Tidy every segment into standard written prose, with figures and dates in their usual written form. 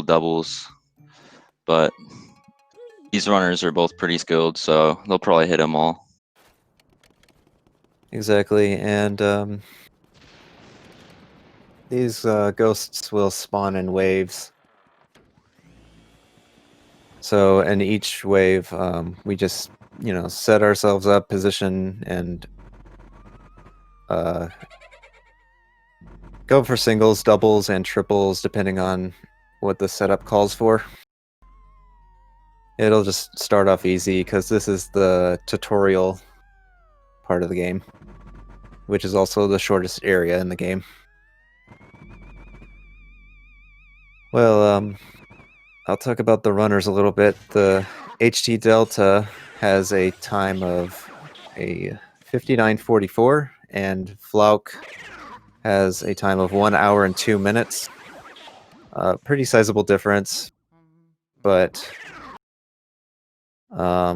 doubles, but these runners are both pretty skilled, so they'll probably hit them all. Exactly, and these ghosts will spawn in waves. So in each wave, we just, set ourselves up, position, and go for singles, doubles, and triples, depending on what the setup calls for. It'll just start off easy, because this is the tutorial part of the game, which is also the shortest area in the game. Well, I'll talk about the runners a little bit. The HTDelta has a time of a 59:44, and Flauke has a time of 1 hour and 2 minutes. Pretty sizable difference, but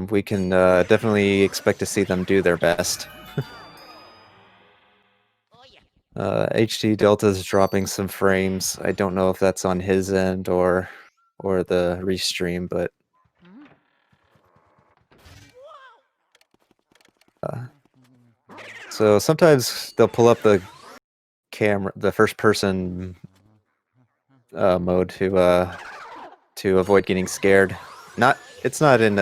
we can definitely expect to see them do their best. HTDelta is dropping some frames. I don't know if that's on his end or the restream, but so sometimes they'll pull up the camera, the first-person mode to avoid getting scared. It's not in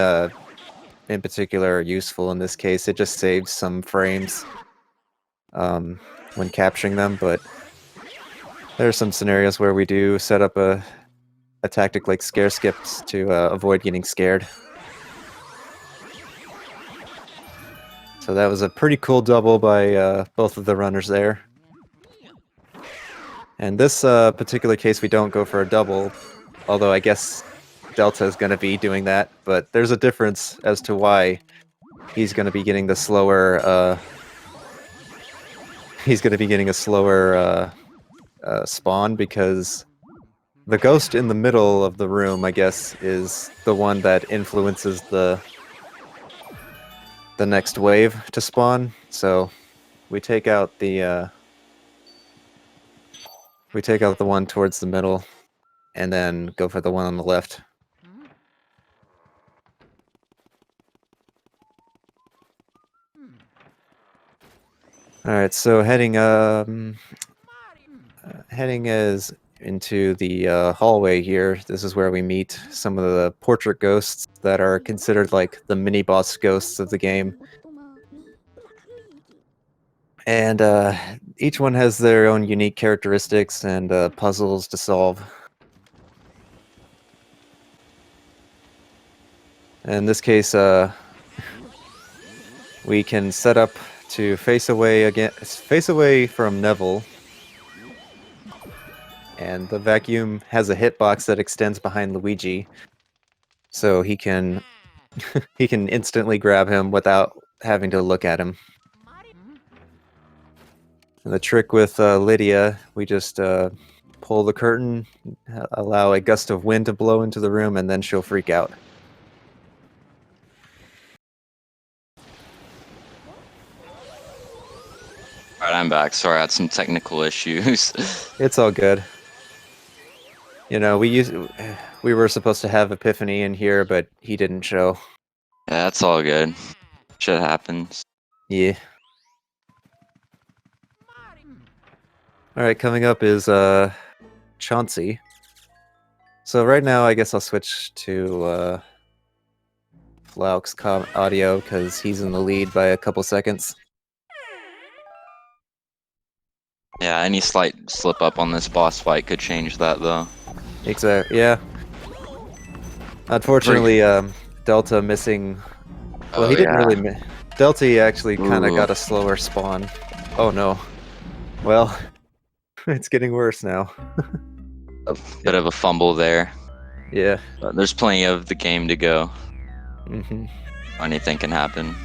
particular useful in this case. It just saves some frames when capturing them, but there are some scenarios where we do set up a tactic like scare skips to avoid getting scared. So that was a pretty cool double by both of the runners there. And this particular case, we don't go for a double, although I guess Delta is going to be doing that, but there's a difference as to why he's going to be getting the slower spawn, because the ghost in the middle of the room, I guess, is the one that influences the next wave to spawn. So we take out the one towards the middle, and then go for the one on the left. All right, so heading as into the hallway here. This is where we meet some of the portrait ghosts that are considered like the mini-boss ghosts of the game. And each one has their own unique characteristics and puzzles to solve. In this case, we can set up to face away from Neville. And the vacuum has a hitbox that extends behind Luigi, so he can instantly grab him without having to look at him. And the trick with Lydia, we just pull the curtain, allow a gust of wind to blow into the room, and then she'll freak out. Alright, I'm back. Sorry, I had some technical issues. It's all good. You know, we were supposed to have Epiphany in here, but he didn't show. Yeah, that's all good. Shit happens. Yeah. Alright, coming up is Chauncey. So right now, I guess I'll switch to Flauke's audio, because he's in the lead by a couple seconds. Yeah, any slight slip up on this boss fight could change that, though. Exactly, yeah. Unfortunately, Delta missing... Well, he didn't really miss. Delta actually kind of got a slower spawn. Oh no. Well, it's getting worse now. A bit of a fumble there. Yeah. But there's plenty of the game to go. Mm-hmm. Anything can happen.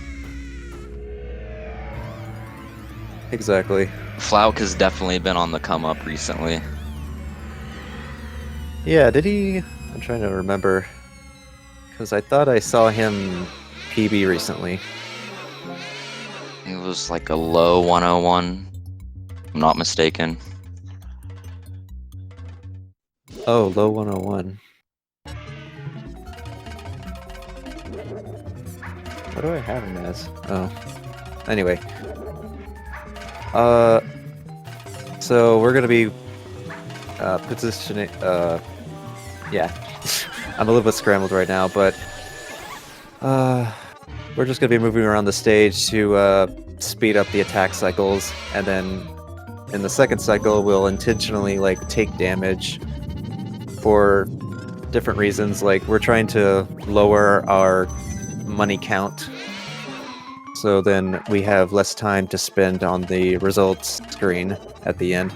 Exactly. Flauke has definitely been on the come up recently. Yeah, did he? I'm trying to remember. Because I thought I saw him PB recently. It was like a low 101. I'm not mistaken. Oh, low 101. What do I have him as? Oh. Anyway. So we're gonna be positioning. Yeah. I'm a little bit scrambled right now, but we're just gonna be moving around the stage to speed up the attack cycles, and then in the second cycle we'll intentionally like take damage for different reasons. Like we're trying to lower our money count, so then we have less time to spend on the results screen at the end.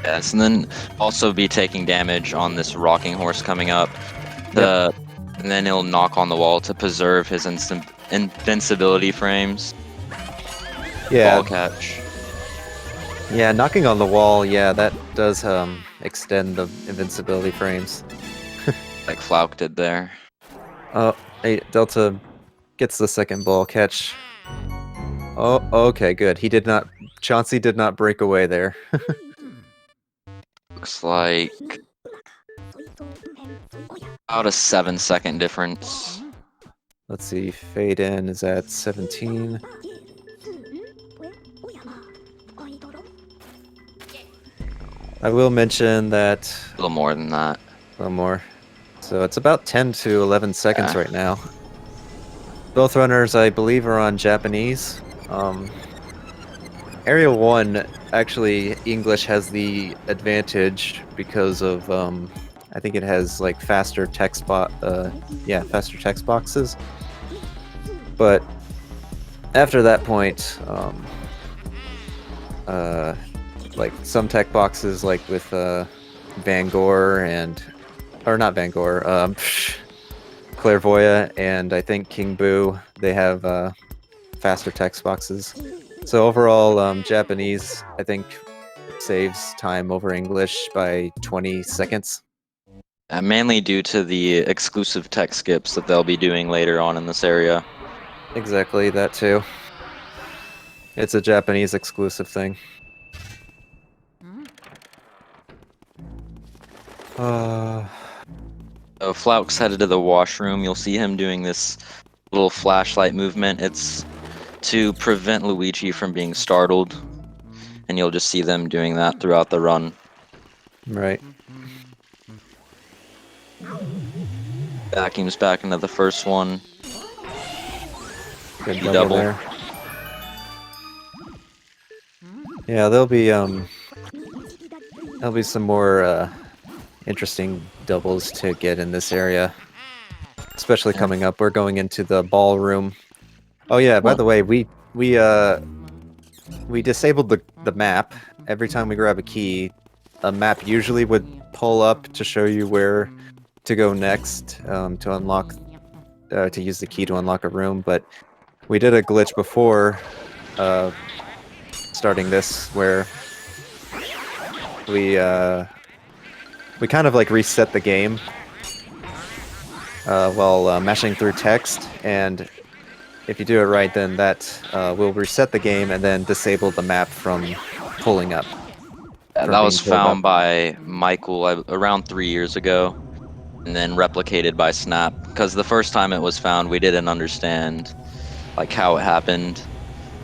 Yes, and then also be taking damage on this rocking horse coming up. Yep. And then he'll knock on the wall to preserve his invincibility frames. Yeah. Ball catch. Yeah, knocking on the wall, yeah, that does extend the invincibility frames. Like Flauke did there. Oh, hey, Delta gets the second ball catch. Oh, okay, good. Chauncey did not break away there. Looks like about a 7-second difference. Let's see, fade in is at 17. I will mention that... A little more than that. A little more. So it's about 10 to 11 seconds right now. Both runners, I believe, are on Japanese. Area 1, actually, English has the advantage because of, I think it has, like, faster text boxes. But after that point, like, some tech boxes, like with, Van Gore and... Or not Van Gore, Clairvoya and I think King Boo, they have, faster text boxes. So overall, Japanese, I think, saves time over English by 20 seconds. Mainly due to the exclusive tech skips that they'll be doing later on in this area. Exactly, that too. It's a Japanese exclusive thing. So Flauke's headed to the washroom. You'll see him doing this little flashlight movement. It's to prevent Luigi from being startled. And you'll just see them doing that throughout the run. Right. Vacuums back into the first one. Good double there. Yeah, there'll be some more interesting doubles to get in this area, especially coming up. We're going into the ballroom. Oh yeah, by the way, we disabled the map. Every time we grab a key, a map usually would pull up to show you where to go next, to unlock, to use the key to unlock a room. But we did a glitch before starting this where we kind of like reset the game while mashing through text, and if you do it right, then that will reset the game and then disable the map from pulling up. That was found by Michael around 3 years ago, and then replicated by Snap. Because the first time it was found, we didn't understand like how it happened,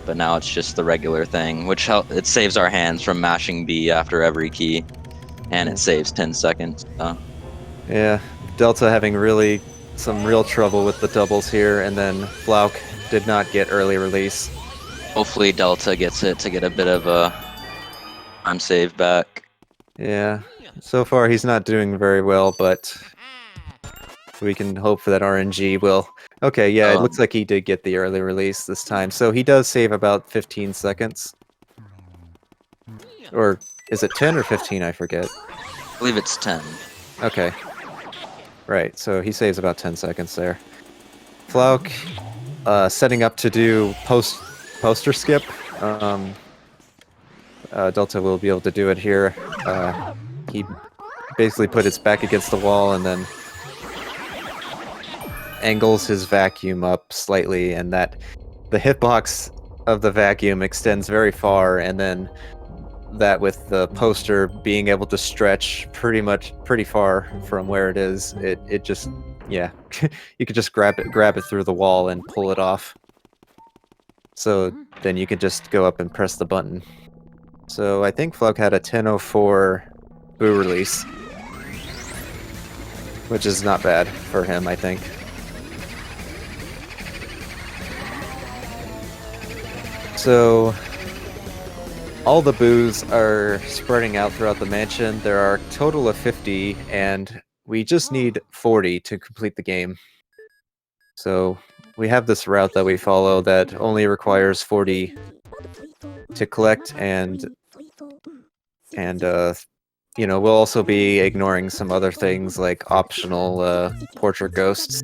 but now it's just the regular thing, which it saves our hands from mashing B after every key, and it saves 10 seconds. So. Yeah, Delta having some real trouble with the doubles here, and then Flauke did not get early release. Hopefully Delta gets it to get a bit of a time save back. Yeah, so far he's not doing very well, but we can hope for that RNG will... Okay, yeah, it looks like he did get the early release this time, so he does save about 15 seconds. Or is it 10 or 15? I forget. I believe it's 10. Okay. Right, so he saves about 10 seconds there. Flauke, setting up to do poster skip. Delta will be able to do it here. He basically put his back against the wall and then angles his vacuum up slightly, and that the hitbox of the vacuum extends very far, and then that with the poster being able to stretch pretty far from where it is, it just, yeah, you could just grab it through the wall and pull it off. So then you could just go up and press the button. So I think Flauke had a 10:04 boo release, which is not bad for him, I think. So all the boos are spreading out throughout the mansion. There are a total of 50, and we just need 40 to complete the game. So we have this route that we follow that only requires 40 to collect, and you know, we'll also be ignoring some other things like optional portrait ghosts.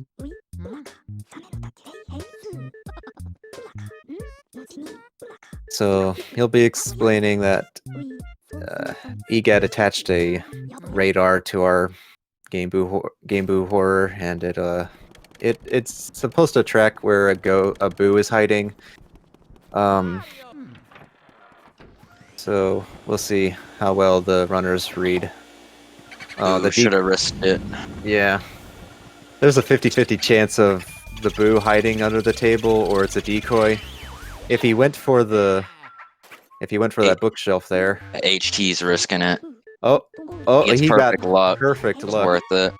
So he'll be explaining that EGAD attached a radar to our Game Boo horror, and it's supposed to track where a boo is hiding. So we'll see how well the runners read. Ooh, should have risked it. Yeah. There's a 50-50 chance of the boo hiding under the table, or it's a decoy. If he went for that bookshelf there. HT's risking it. Oh, he got luck. Perfect luck. Worth it.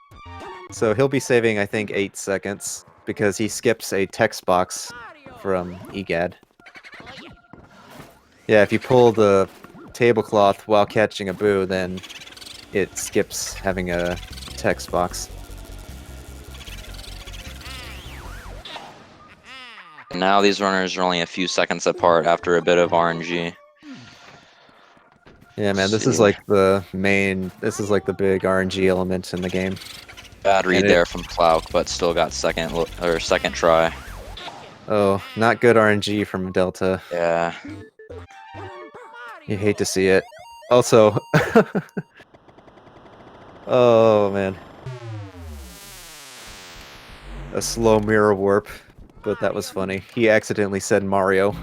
So he'll be saving, I think, 8 seconds because he skips a text box from EGAD. Yeah, if you pull the tablecloth while catching a boo, then it skips having a text box. Now these runners are only a few seconds apart after a bit of RNG. Yeah, man, this is like the big RNG element in the game. Bad read there from Flauke, but still got second try. Oh, not good RNG from Delta. Yeah. You hate to see it. Also, oh man, a slow mirror warp, but that was funny. He accidentally said Mario.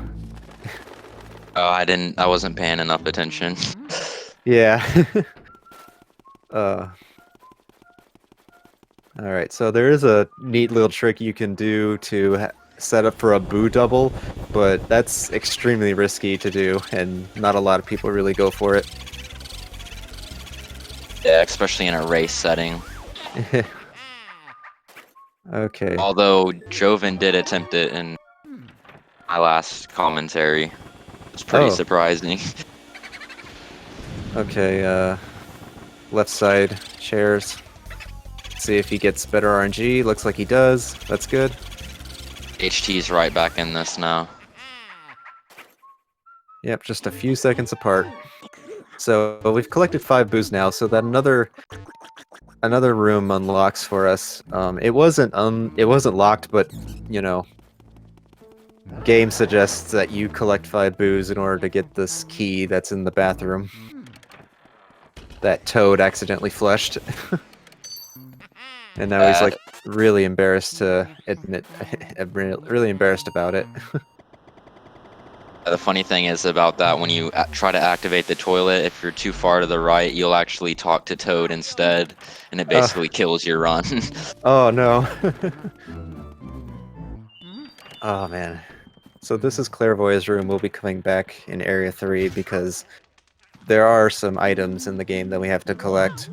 Oh, I wasn't paying enough attention. Yeah. Alright, so there is a neat little trick you can do to set up for a boo double, but that's extremely risky to do, and not a lot of people really go for it. Yeah, especially in a race setting. Okay. Although Joven did attempt it in my last commentary. It's pretty surprising. Okay, left side chairs. See if he gets better RNG. Looks like he does. That's good. HT's right back in this now. Yep, just a few seconds apart. So we've collected 5 boos now, so that another room unlocks for us. It wasn't locked, but you know, game suggests that you collect 5 boos in order to get this key that's in the bathroom that Toad accidentally flushed. And now he's like really embarrassed to admit, really embarrassed about it. The funny thing is about that, when you try to activate the toilet, if you're too far to the right, you'll actually talk to Toad instead, and it basically kills your run. Oh no. Oh man. So this is Clairvoyant's room. We'll be coming back in Area 3 because there are some items in the game that we have to collect.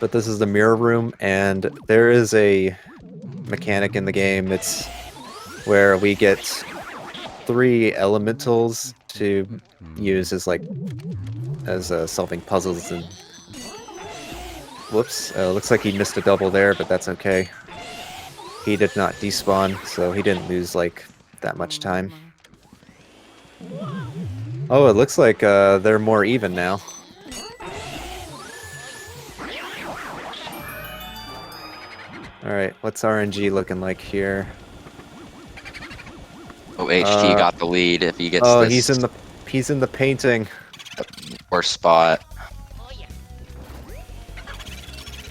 But this is the mirror room, and there is a mechanic in the game. It's where we get 3 elementals to use as solving puzzles. And whoops, looks like he missed a double there, but that's okay. He did not despawn, so he didn't lose like that much time. Oh, it looks like they're more even now. Alright, what's RNG looking like here? Oh, HT got the lead if he gets this. He's in the painting. Worst spot.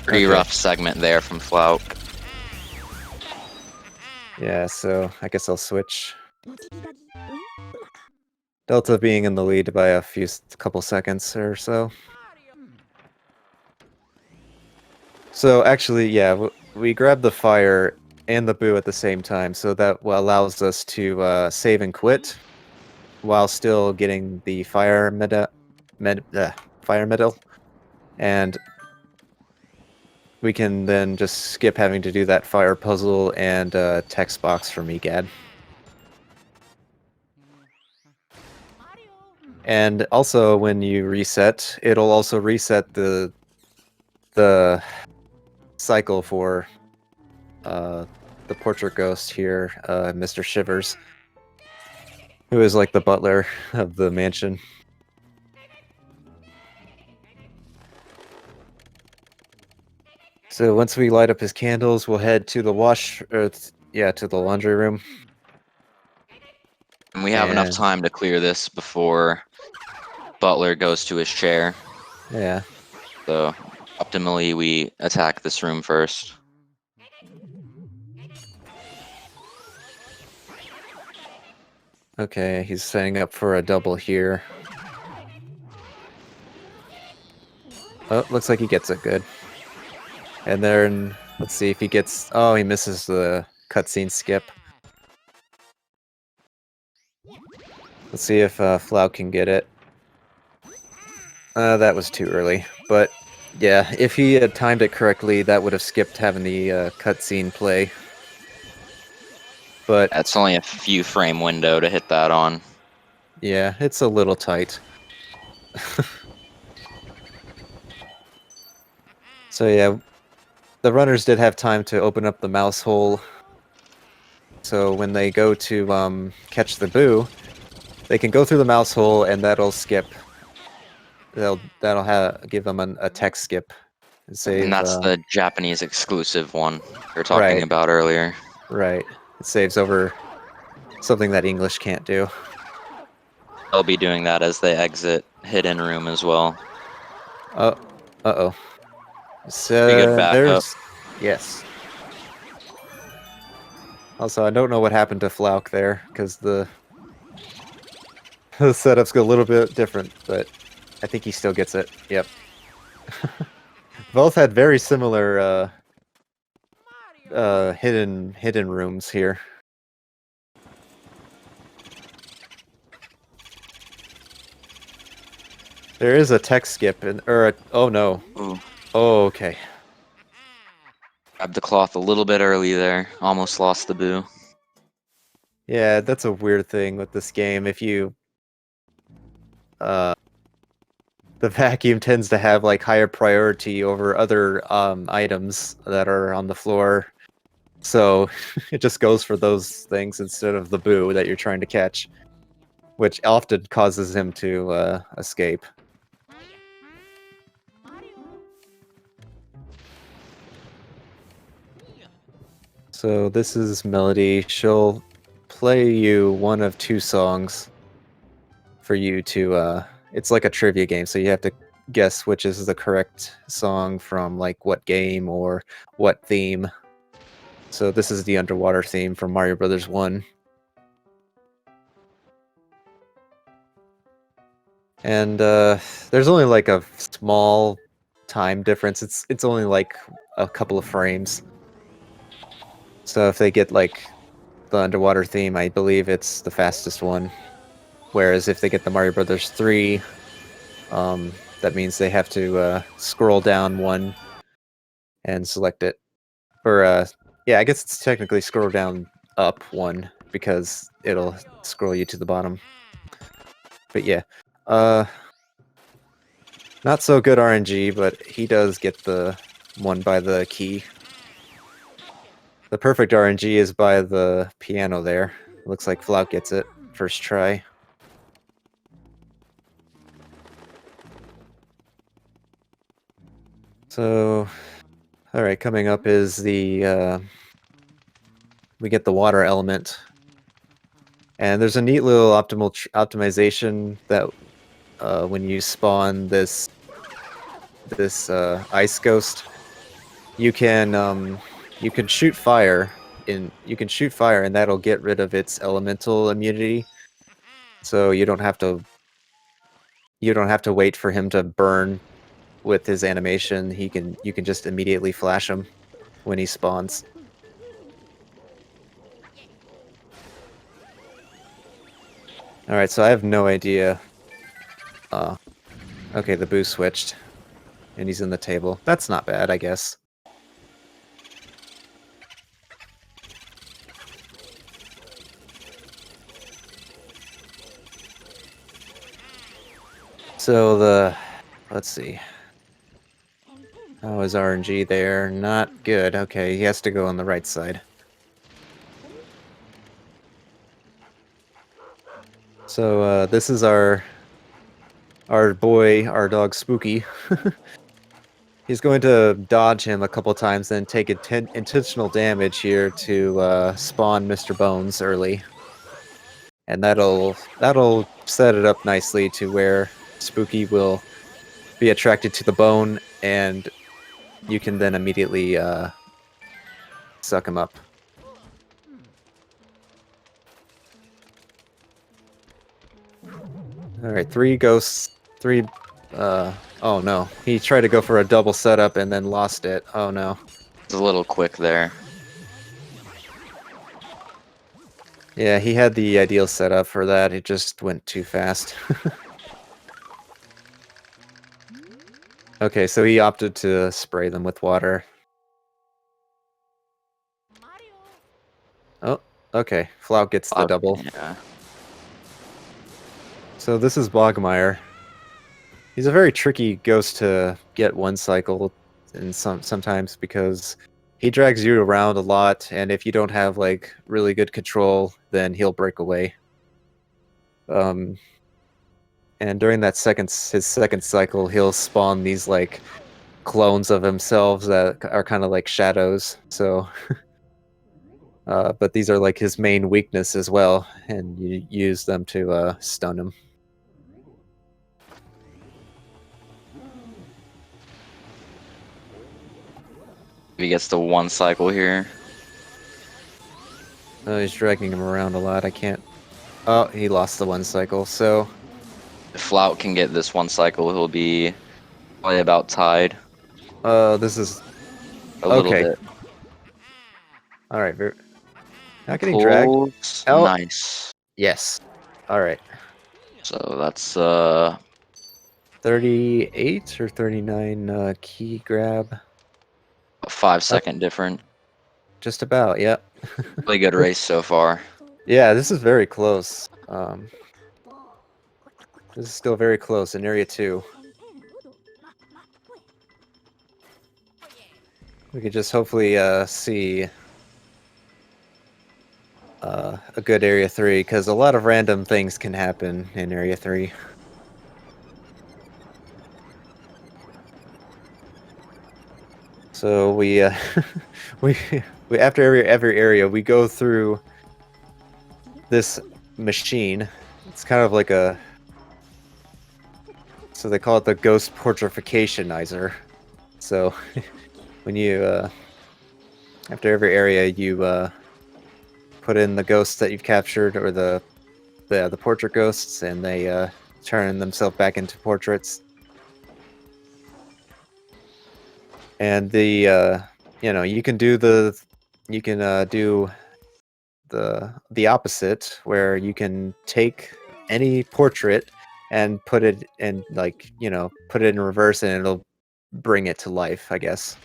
Pretty rough segment there from Flauke. Yeah, so I guess I'll switch. Delta being in the lead by a couple seconds or so. So actually, yeah, we grabbed the fire and the boo at the same time, so that allows us to save and quit while still getting the fire fire medal, and we can then just skip having to do that fire puzzle and text box from EGAD. And also, when you reset, it'll also reset the cycle for the portrait ghost here, Mr. Shivers, who is like the butler of the mansion. So once we light up his candles, we'll head to the to the laundry room. And we have enough time to clear this before Butler goes to his chair. Yeah. So optimally, we attack this room first. Okay, he's setting up for a double here. Oh, looks like he gets it good. And then, let's see if he gets... Oh, he misses the cutscene skip. Let's see if Flauke can get it. That was too early. But, yeah, if he had timed it correctly, that would have skipped having the cutscene play. But... That's only a few frame window to hit that on. Yeah, it's a little tight. So yeah, the runners did have time to open up the mouse hole. So when they go to catch the boo, they can go through the mouse hole, and that'll skip. That'll give them a text skip. And save. And that's the Japanese exclusive one we were talking Right. about earlier. Right. It saves over something that English can't do. They'll be doing that as they exit Hidden Room as well. Uh-oh. So Pretty good backup. Yes. Also, I don't know what happened to Flauke there, because the setup's a little bit different, but I think he still gets it. Yep. Both had very similar hidden rooms here. There is a text skip oh no. Ooh. Oh, okay. Grabbed the cloth a little bit early there. Almost lost the boo. Yeah, that's a weird thing with this game. If you the vacuum tends to have like higher priority over other items that are on the floor. So it just goes for those things instead of the boo that you're trying to catch, which often causes him to escape. So this is Melody. She'll play you one of two songs for you to it's like a trivia game, so you have to guess which is the correct song from like what game or what theme. So this is the underwater theme from Mario Brothers 1. And there's only like a small time difference. It's only like a couple of frames. So if they get like the underwater theme, I believe it's the fastest one. Whereas if they get the Mario Brothers 3, that means they have to scroll down one and select it. Or yeah, I guess it's technically scroll down up one because it'll scroll you to the bottom. But yeah, not so good RNG, but he does get the one by the key. The perfect RNG is by the piano there. Looks like Flauke gets it first try. So, alright, coming up is the, we get the water element. And there's a neat little optimization that when you spawn this ice ghost, you can shoot fire and that'll get rid of its elemental immunity. so you don't have to wait for him to burn with his animation. You can just immediately flash him when he spawns. All right, so I have no idea. Okay, the boost switched, and he's in the table. That's not bad, I guess. So let's see. How is RNG there? Not good. Okay, he has to go on the right side. So this is our dog Spooky. He's going to dodge him a couple times, then take intentional damage here to spawn Mr. Bones early, and that'll set it up nicely to where Spooky will be attracted to the bone, and you can then immediately suck him up. All right, 3 ghosts, 3. Oh no, he tried to go for a double setup and then lost it. Oh no. It's a little quick there. Yeah, he had the ideal setup for that. It just went too fast. Okay, so he opted to spray them with water. Oh, okay. Flauke gets the double. Yeah. So this is Bogmire. He's a very tricky ghost to get one cycle, and sometimes because he drags you around a lot, and if you don't have like really good control, then he'll break away. And during that his second cycle, he'll spawn these like clones of himself that are kind of like shadows. So, but these are like his main weakness as well, and you use them to stun him. If he gets to 1 cycle here. He's dragging him around a lot. I can't. Oh, he lost the 1 cycle. So If Flout can get this 1 cycle, he'll be probably about tied. this is A little bit. All right. Not getting dragged. Oh, nice. Yes. All right. So that's 38 or 39 key grab. a 5-second difference. Just about. Yep. Really good race so far. Yeah, this is very close. This is still very close in Area 2. We could just hopefully see a good Area 3, because a lot of random things can happen in Area 3. So we we after every area we go through this machine. It's kind of like a, so they call it the ghost portrificationizer. So when you after every area you put in the ghosts that you've captured, or the portrait ghosts, and they turn themselves back into portraits. And the you can do the opposite, where you can take any portrait and put it in, like, put it in reverse, and it'll bring it to life, I guess.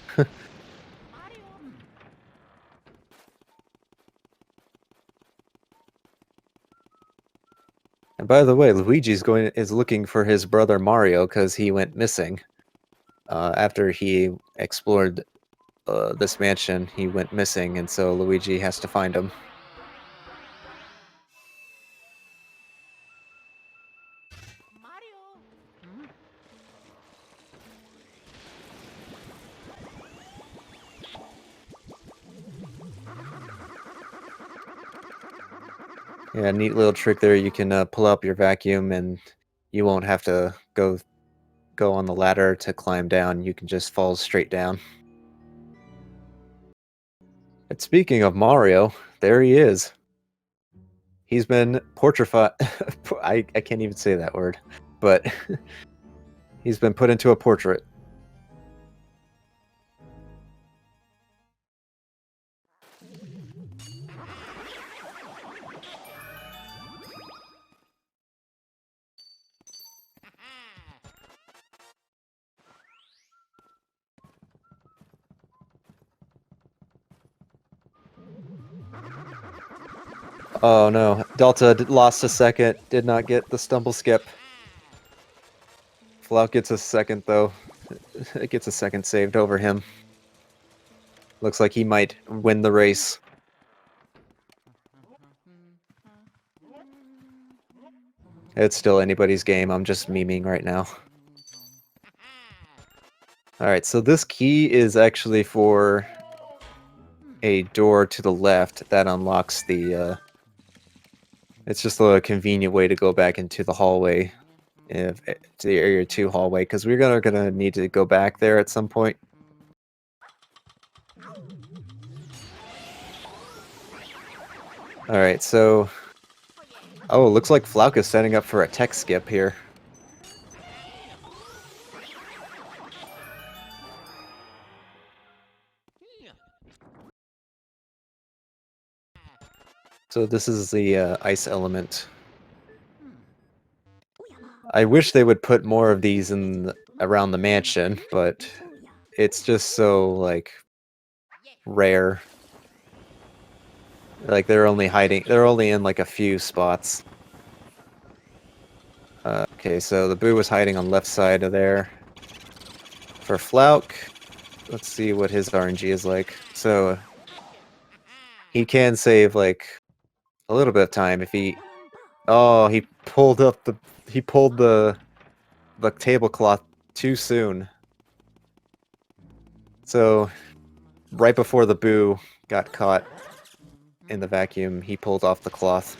And by the way, Luigi's is looking for his brother Mario because he went missing. After he explored this mansion, he went missing, and so Luigi has to find him. Yeah, neat little trick there. You can pull up your vacuum, and you won't have to go on the ladder to climb down. You can just fall straight down. And speaking of Mario, there he is. He's been portrified. I can't even say that word, but he's been put into a portrait. Oh no, Delta lost a second, did not get the stumble skip. Flauke gets a second though. It gets a second saved over him. Looks like he might win the race. It's still anybody's game, I'm just memeing right now. Alright, so this key is actually for a door to the left that unlocks the, it's just a convenient way to go back into the hallway, to the Area 2 hallway, because we're gonna need to go back there at some point. Alright, so... Oh, looks like Flauke is setting up for a tech skip here. So this is the ice element. I wish they would put more of these in around the mansion, but it's just so, like, rare. Like, they're only in, like, a few spots. Okay, so the Boo was hiding on left side of there. For Flauke, let's see what his RNG is like. So, he can save, like, a little bit of time if he... Oh, he pulled the tablecloth too soon. So, right before the Boo got caught in the vacuum, he pulled off the cloth.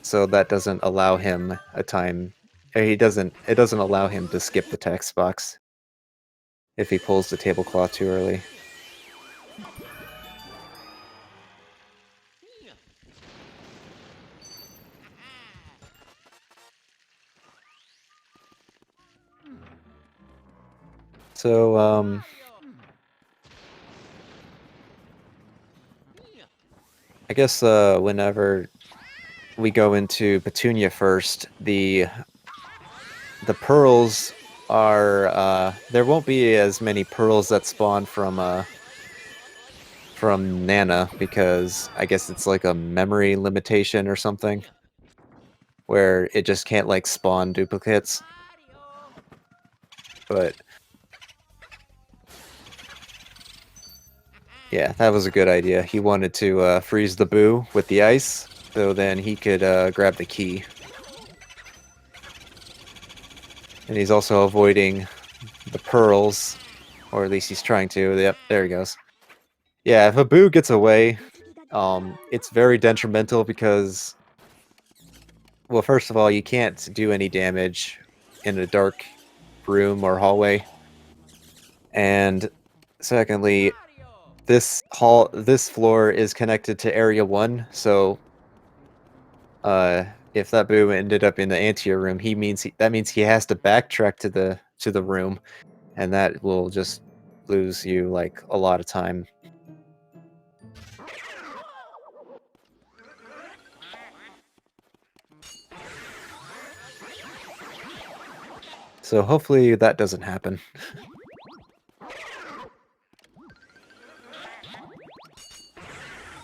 So that doesn't allow him a time... It doesn't allow him to skip the text box if he pulls the tablecloth too early. So, I guess whenever we go into Petunia first, the pearls are there won't be as many pearls that spawn from Nana, because I guess it's like a memory limitation or something, where it just can't like spawn duplicates. But yeah, that was a good idea. He wanted to freeze the Boo with the ice, so then he could grab the key. And he's also avoiding the pearls, or at least he's trying to. Yep, there he goes. Yeah, if a Boo gets away, it's very detrimental because, well, first of all, you can't do any damage in a dark room or hallway. And secondly, this floor is connected to Area 1, so if that Boo ended up in the anterior room, that means he has to backtrack to the room, and that will just lose you like a lot of time. So hopefully that doesn't happen.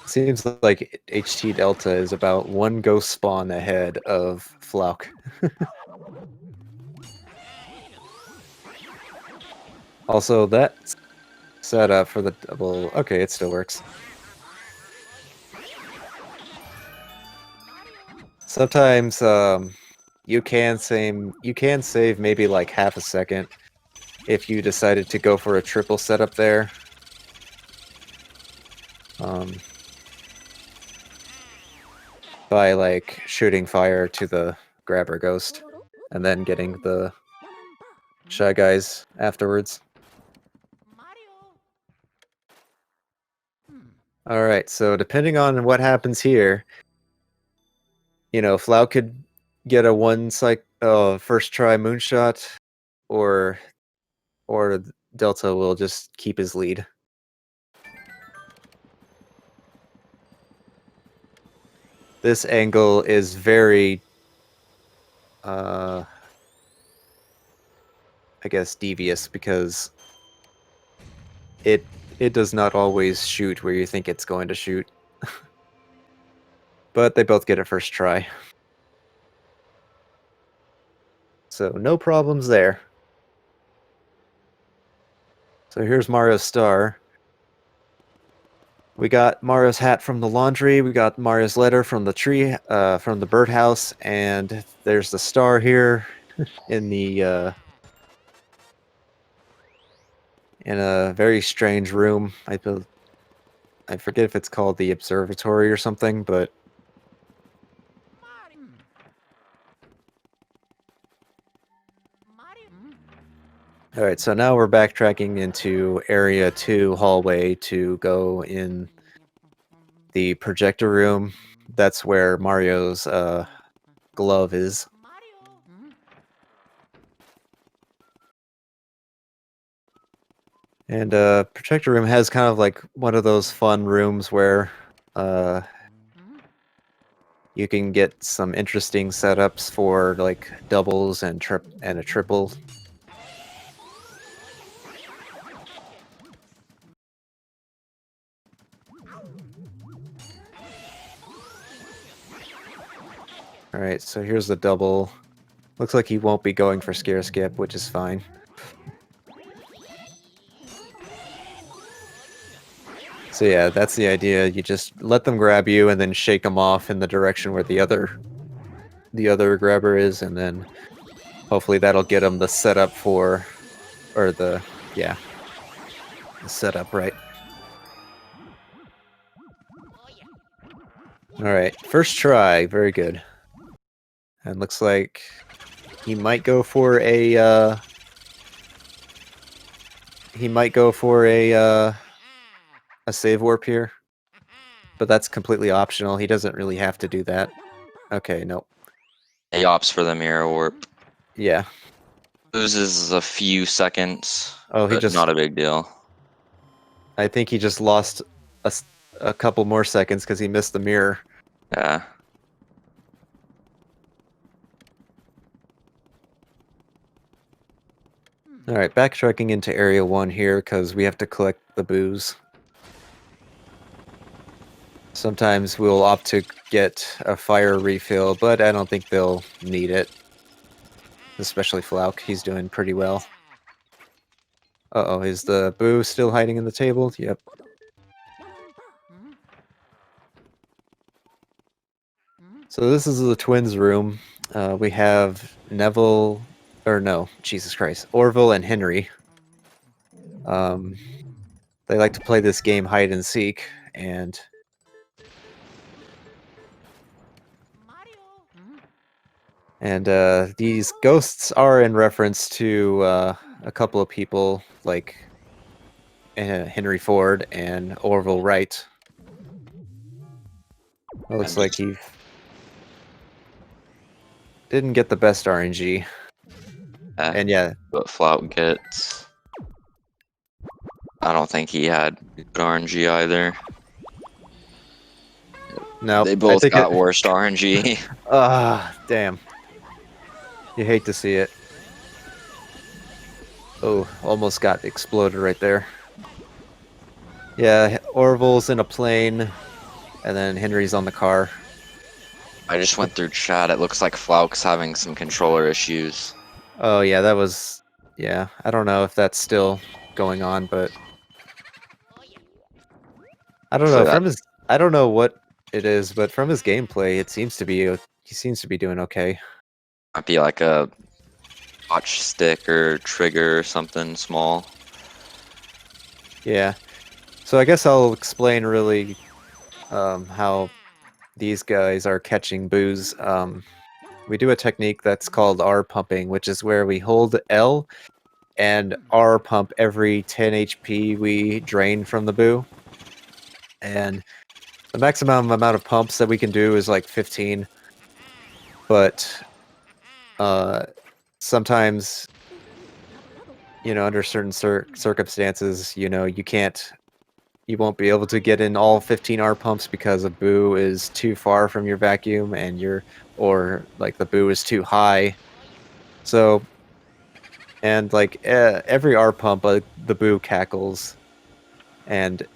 Seems like HTDelta is about one ghost spawn ahead of Flauke. Also, that setup for the double... Okay, it still works. Sometimes you can save maybe like half a second if you decided to go for a triple setup there. By like shooting fire to the grabber ghost and then getting the Shy Guys afterwards. Alright, so depending on what happens here, you know, Flauke could get a first try moonshot, or Delta will just keep his lead. This angle is very, I guess, devious because it does not always shoot where you think it's going to shoot. But they both get a first try. So no problems there. So here's Mario's star. We got Mario's hat from the laundry, we got Mario's letter from the tree, from the birdhouse, and there's the star here in the in a very strange room. I forget if it's called the observatory or something, but all right, so now we're backtracking into Area 2 hallway to go in the projector room. That's where Mario's glove is. And projector room has kind of like one of those fun rooms where you can get some interesting setups for like doubles and a triple. All right, so here's the double. Looks like he won't be going for scare skip, which is fine. So yeah, that's the idea. You just let them grab you and then shake them off in the direction where the other grabber is, and then hopefully that'll get them the setup for, or the setup right. All right, first try, very good. And looks like he might go for a save warp here, but that's completely optional. He doesn't really have to do that. Okay, nope. He opts for the mirror warp. Yeah. Loses a few seconds. Oh, he just not a big deal. I think he just lost a couple more seconds because he missed the mirror. Yeah. Alright, backtracking into Area 1 here because we have to collect the booze. Sometimes we'll opt to get a fire refill, but I don't think they'll need it. Especially Flauke, he's doing pretty well. Uh-oh, is the boo still hiding in the table? Yep. So this is the twins' room. We have Neville, or no, Jesus Christ, Orville and Henry. They like to play this game hide and seek, and these ghosts are in reference to a couple of people like Henry Ford and Orville Wright. It looks like he didn't get the best RNG. And yeah, but Flauke gets. I don't think he had good RNG either. no, they both got worst RNG. Damn. You hate to see it. Oh, almost got exploded right there. Yeah, Orville's in a plane, and then Henry's on the car. I just went through chat. It looks like Flauke's having some controller issues. Oh yeah, that was... Yeah, I don't know if that's still going on, but... I don't know, from his... I don't know what it is, but from his gameplay, it seems to be... He seems to be doing okay. Might be like a watch stick or trigger or something small. Yeah. So I guess I'll explain really how these guys are catching booze. We do a technique that's called R pumping, which is where we hold L and R pump every 10 HP we drain from the boo. And the maximum amount of pumps that we can do is like 15. but sometimes, under certain circumstances, you won't be able to get in all 15 R pumps because a boo is too far from your vacuum, or like the boo is too high. So, and like every R pump, the boo cackles, and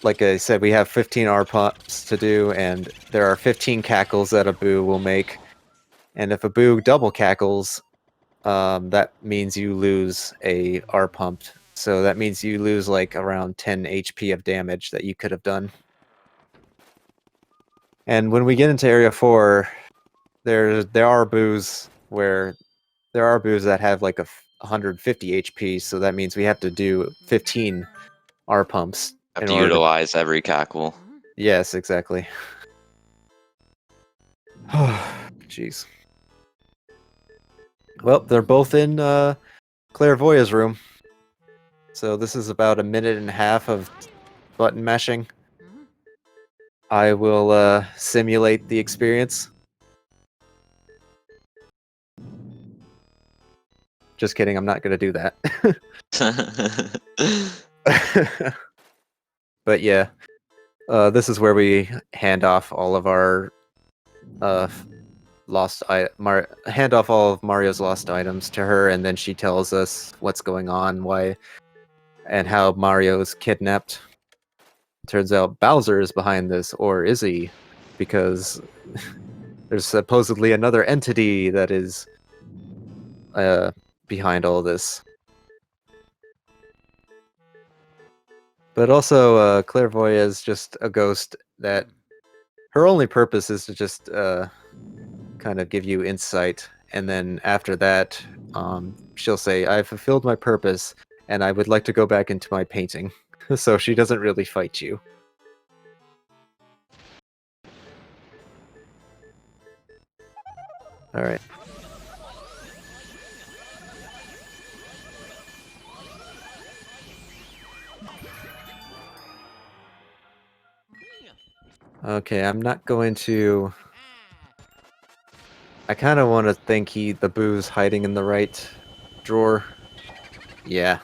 like I said, we have 15 R pumps to do, and there are 15 cackles that a boo will make. And if a boo double cackles, that means you lose a R pump. So that means you lose like around 10 HP of damage that you could have done. And when we get into Area 4, there are boos that have like 150 HP, so that means we have to do 15 R pumps Have in to order to... utilize every cackle. Yes, exactly. Jeez. Well, they're both in Clairvoya's room. So this is about a minute and a half of button mashing. I will simulate the experience. Just kidding, I'm not going to do that. But yeah, this is where we hand off all of our hand off all of Mario's lost items to her, and then she tells us what's going on, why, and how Mario is kidnapped. Turns out Bowser is behind this, or is he? Because there's supposedly another entity that is behind all this. But also, Clairvoya is just a ghost that her only purpose is to just kind of give you insight, and then after that, she'll say, "I fulfilled my purpose, and I would like to go back into my painting." So she doesn't really fight you. All right. Okay, I'm not going to... I kind of want to think the boo's hiding in the right drawer. Yeah.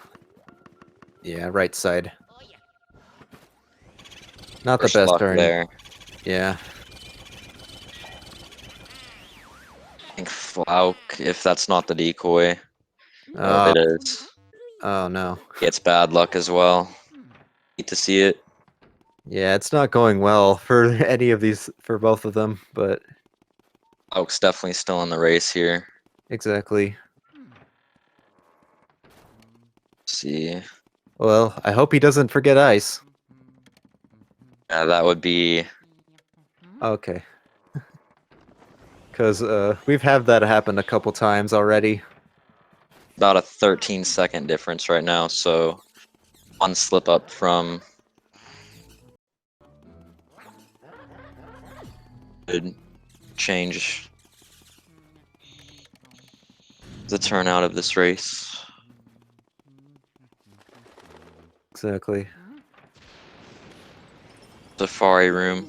Yeah, right side. Not the First best luck turn. there. Yeah. I think Flauke, if that's not the decoy. Oh, Oh, it is. oh no. It's bad luck as well. Hate to see it. Yeah, it's not going well for any of these, for both of them, but Flauke's definitely still in the race here. exactly. Let's see. Well, I hope he doesn't forget ice. Yeah, that would be Okay. Because we've had that happen a couple times already. about a 13-second difference right now, so one slip up from could change the turnout of this race. Exactly. Safari room.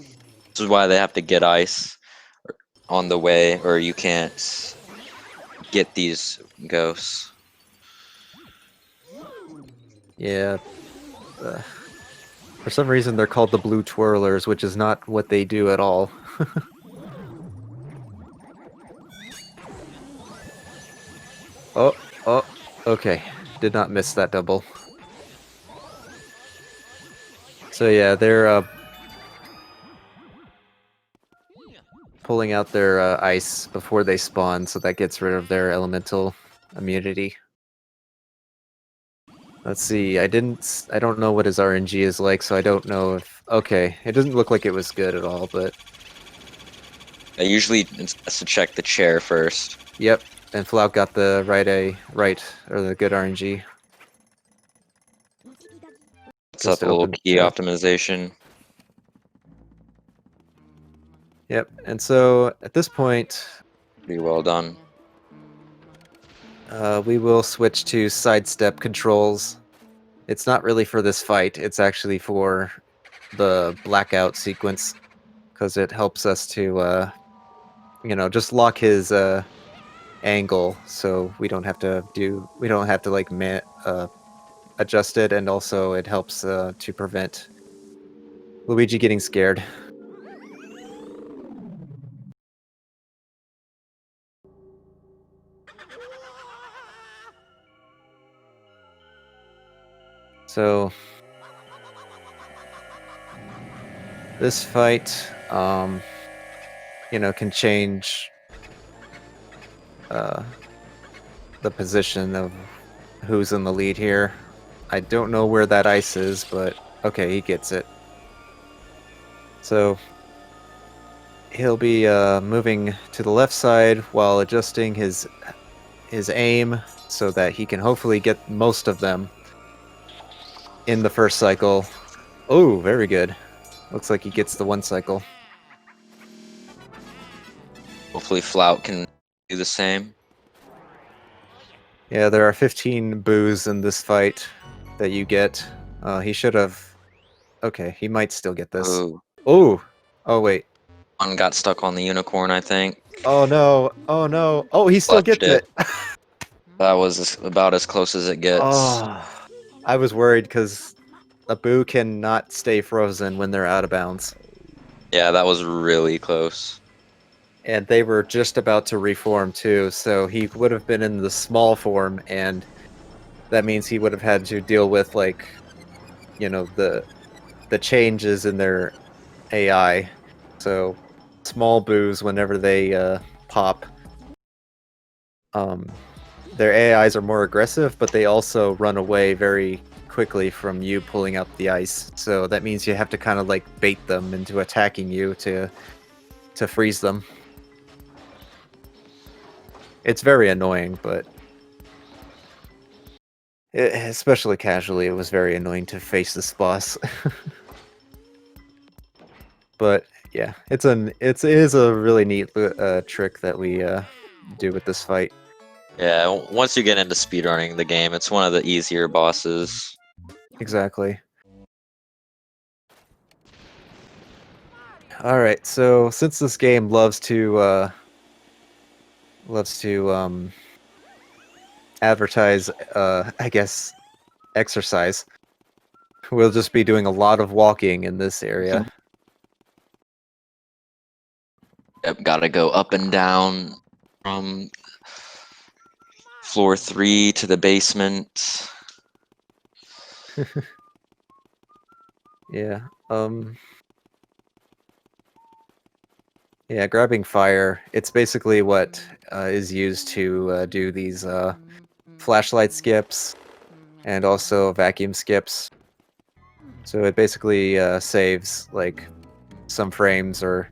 This is why they have to get ice on the way, or you can't get these ghosts. Yeah. For some reason, they're called the blue twirlers, which is not what they do at all. Oh, oh, okay. Did not miss that double. So yeah, they're pulling out their ice before they spawn, so that gets rid of their elemental immunity. Let's see, I don't know what his RNG is like, so I don't know if... Okay, it doesn't look like it was good at all, but... Usually it's best to check the chair first. Yep, and Flauke got the or the good RNG. It's up a little key optimization. Yep, and so at this point... Pretty well done. We will switch to sidestep controls. It's not really for this fight, it's actually for the blackout sequence, because it helps us to just lock his angle so we don't have to like adjust it, and also it helps to prevent Luigi getting scared. So this fight, can change uh, the position of who's in the lead here. I don't know where that ice is, but okay, he gets it. So he'll be moving to the left side while adjusting his aim so that he can hopefully get most of them in the first cycle. Oh, very good. Looks like he gets the one cycle. Hopefully Flout can do the same. Yeah, there are 15 boos in this fight that you get. He should have... Okay, he might still get this. Ooh. Oh! Oh, wait. One got stuck on the unicorn, I think. Oh, no. Oh, no. Oh, he still Clutched gets it! That was about as close as it gets. Oh, I was worried because a boo cannot stay frozen when they're out of bounds. Yeah, that was really close. And they were just about to reform too, so he would have been in the small form, and that means he would have had to deal with, like, the changes in their AI. So small boos, whenever they pop, their AIs are more aggressive, but they also run away very quickly from you pulling out the ice. So that means you have to kind of like bait them into attacking you to freeze them. It's very annoying, but especially casually, it was very annoying to face this boss. But yeah, it is a really neat trick that we do with this fight. Yeah, once you get into speedrunning the game, it's one of the easier bosses. Exactly. All right, so since this game loves to advertise, I guess, exercise, we'll just be doing a lot of walking in this area. Yep, gotta go up and down from floor 3 to the basement. Yeah. Yeah, grabbing fire. It's basically what is used to do these flashlight skips and also vacuum skips. So it basically saves like some frames, or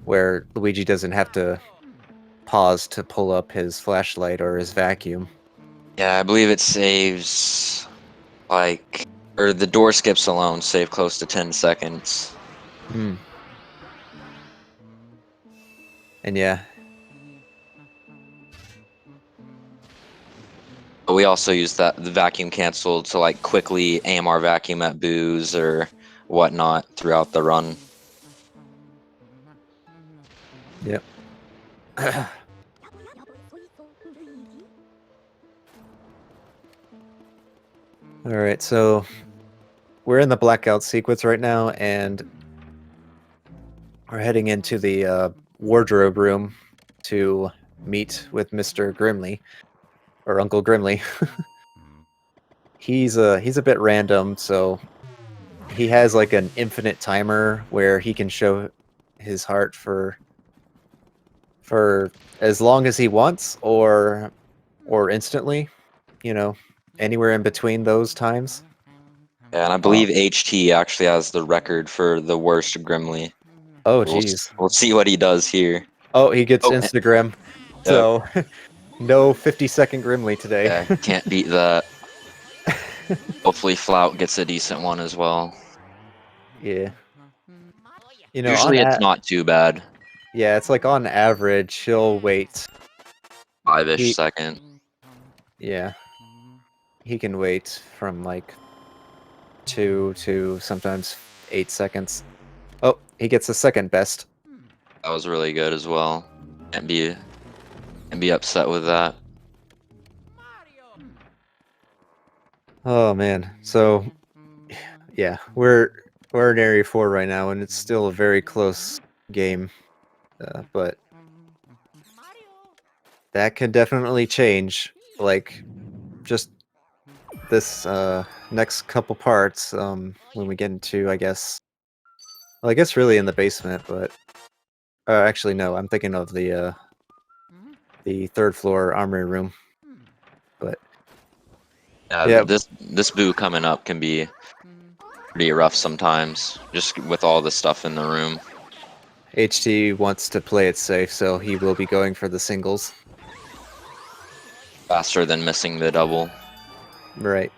where Luigi doesn't have to pause to pull up his flashlight or his vacuum. Yeah, I believe it saves like, or the door skips alone save close to 10 seconds. Hmm. And yeah, But we also use the vacuum cancel to like quickly aim our vacuum at boos or whatnot throughout the run. yep. All right, so we're in the blackout sequence right now, and we're heading into the wardrobe room to meet with Mr. Grimly, or Uncle Grimly. He's a bit random, so he has like an infinite timer where he can show his heart for as long as he wants, or instantly, anywhere in between those times. Yeah, and I believe HT actually has the record for the worst Grimly. Oh, We'll, geez. we'll see what he does here. Oh, he gets Oh, Instagram. yep. So, no 50-second Grimly today. Yeah, can't beat that. Hopefully Flout gets a decent one as well. Yeah. Usually it's not too bad. yeah, it's like on average, he'll wait. 5-ish second. Yeah. He can wait from like 2 to sometimes 8 seconds. Oh, he gets the second best. That was really good as well. Can't be upset with that. Oh man. So yeah, we're in Area 4 right now, and it's still a very close game. But that can definitely change. Like just this next couple parts, when we get into, I guess, well, I guess really in the basement, but actually no, I'm thinking of the third floor armory room. But yeah, This boo coming up can be pretty rough sometimes, just with all the stuff in the room. HT wants to play it safe, so he will be going for the singles. Faster than missing the double. Right.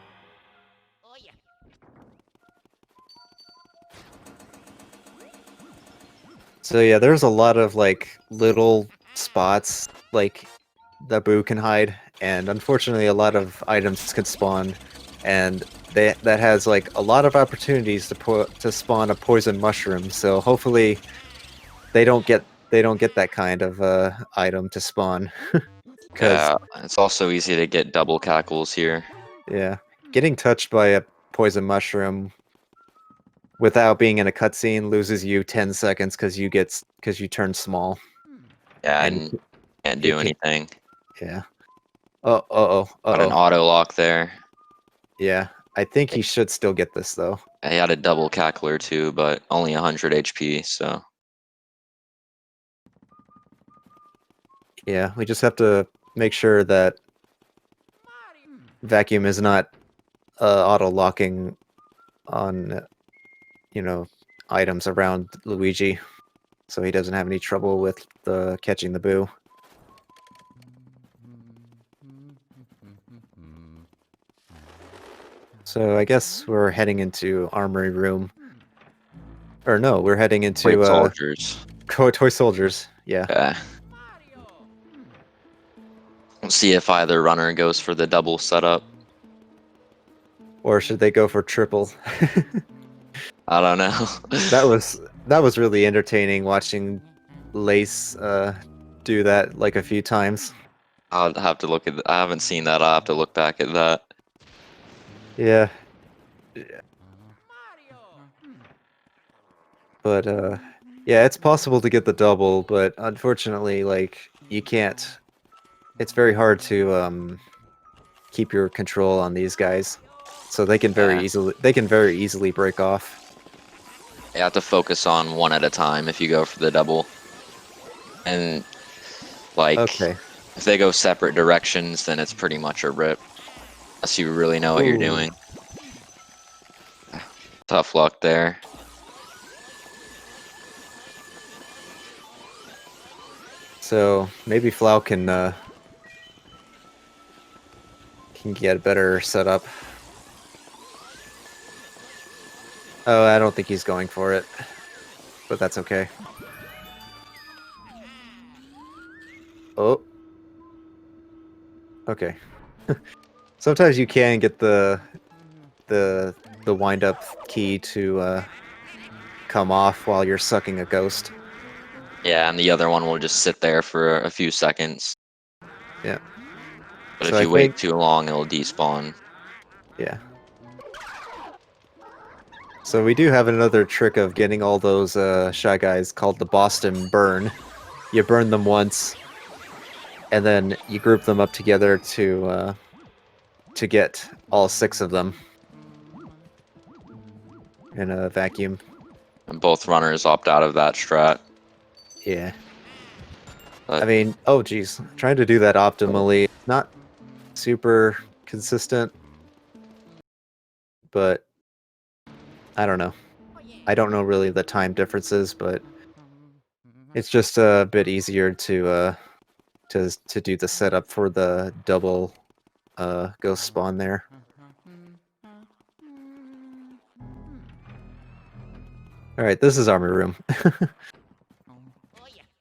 So yeah, there's a lot of like little spots like the boo can hide, and unfortunately a lot of items can spawn, and that has like a lot of opportunities to spawn a poison mushroom. So hopefully they don't get that kind of item to spawn, because Yeah, it's also easy to get double cackles here. yeah, getting touched by a poison mushroom without being in a cutscene loses you 10 seconds because you turn small, Yeah, and and can't it do can, anything. yeah. Oh, Got an auto lock there. yeah. I think he should still get this though. He had a double cackler too, but only 100 HP, so Yeah, we just have to make sure that vacuum is not auto locking on, you know, items around Luigi, so he doesn't have any trouble with catching the boo. So I guess we're heading into armory room. Or no, we're heading great into soldiers. toy soldiers. Yeah. Yeah. We'll see if either runner goes for the double setup. Or should they go for triple? I don't know. that was really entertaining watching Lace do that like a few times. I'll have to look at. I haven't seen that. I'll have to look back at that. Yeah. But yeah, it's possible to get the double, but unfortunately, like you can't. It's very hard to keep your control on these guys, so they can Yeah, very easily break off. you have to focus on one at a time if you go for the double. And like, Okay. if they go separate directions, then it's pretty much a rip. Unless you really know what you're Ooh. doing. Tough luck there. So maybe Flauke can get a better setup. Oh, I don't think he's going for it, but that's okay. Oh. Okay. Sometimes you can get the wind up key to come off while you're sucking a ghost. Yeah, and the other one will just sit there for a few seconds. Yeah. But So if I you wait think, too long, it'll despawn. yeah. So we do have another trick of getting all those Shy Guys called the Boston Burn. You burn them once, and then you group them up together to get all 6 of them in a vacuum. And both runners opt out of that strat. Yeah. I But mean, oh geez, trying to do that optimally, not super consistent, but I don't know. I don't know really the time differences, but it's just a bit easier to do the setup for the double ghost spawn there. All right, this is armor room.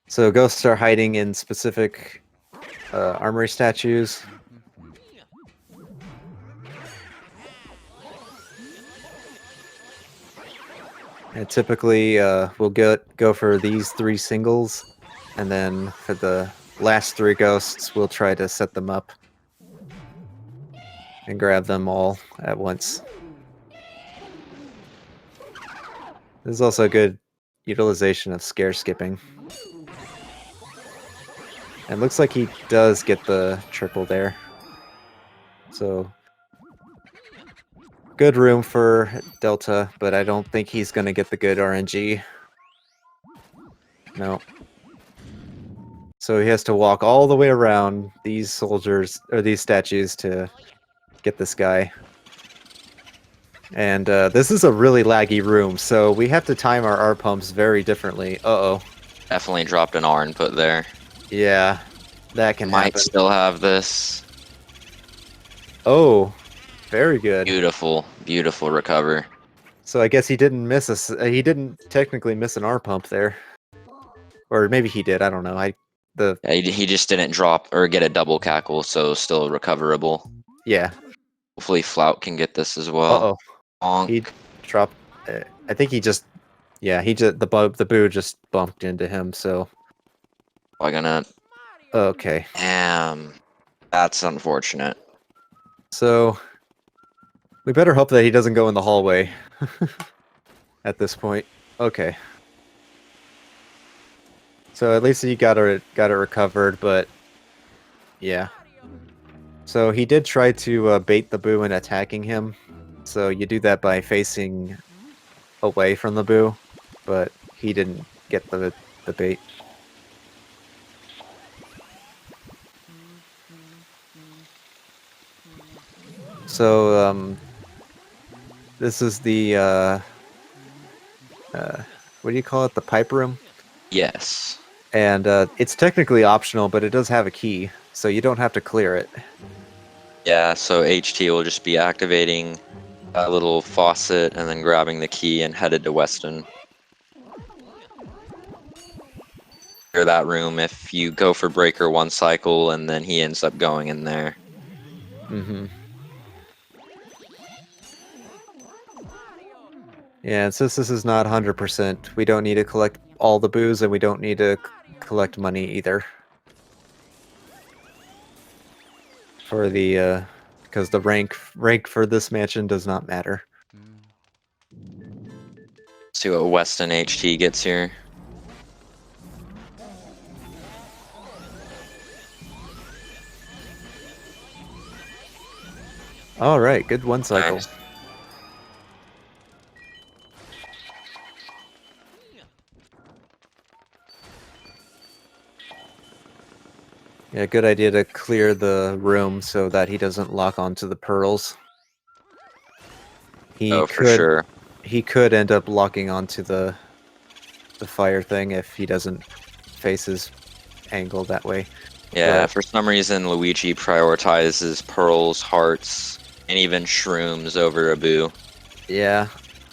So ghosts are hiding in specific armory statues. And typically, we'll go for these 3 singles, And then for the last 3 ghosts, we'll try to set them up and grab them all at once. This is also a good utilization of scare skipping. And looks like he does get the triple there. So good room for Delta, but I don't think he's going to get the good RNG. No. So he has to walk all the way around these soldiers, or these statues, to get this guy. And this is a really laggy room, so we have to time our R pumps very differently. Uh-oh. Definitely dropped an R input there. Yeah, that can Might happen. still have this. Oh, very good. Beautiful, beautiful recover. So I guess he didn't miss us. He didn't technically miss an R pump there, or maybe he did. I don't know. Yeah, he just didn't drop or get a double cackle, so still recoverable. Yeah. Hopefully Flout can get this as well. Uh-oh. Bonk. He dropped. I think he just. Yeah, the boo just bumped into him. So. I'm gonna. Okay. Damn, that's unfortunate. So. We better hope that he doesn't go in the hallway. At this point. Okay. So at least he got it recovered, but yeah. So he did try to bait the boo in attacking him. So you do that by facing away from the boo, but he didn't get the bait. So this is the what do you call it? The pipe room? Yes. And it's technically optional, but it does have a key, so you don't have to clear it. Yeah, so HT will just be activating a little faucet and then grabbing the key and headed to Weston. Clear that room if you go for breaker 1 cycle and then he ends up going in there. Mm-hmm. Yeah, and since this is not 100%, we don't need to collect all the booze, and we don't need to collect money either. For the, because the rank for this mansion does not matter. See what Weston HT gets here. All right, good 1 cycle. Nice. Yeah, good idea to clear the room so that he doesn't lock onto the pearls. For sure. He could end up locking onto the fire thing if he doesn't face his angle that way. Yeah, But for some reason Luigi prioritizes pearls, hearts, and even shrooms over a boo. yeah.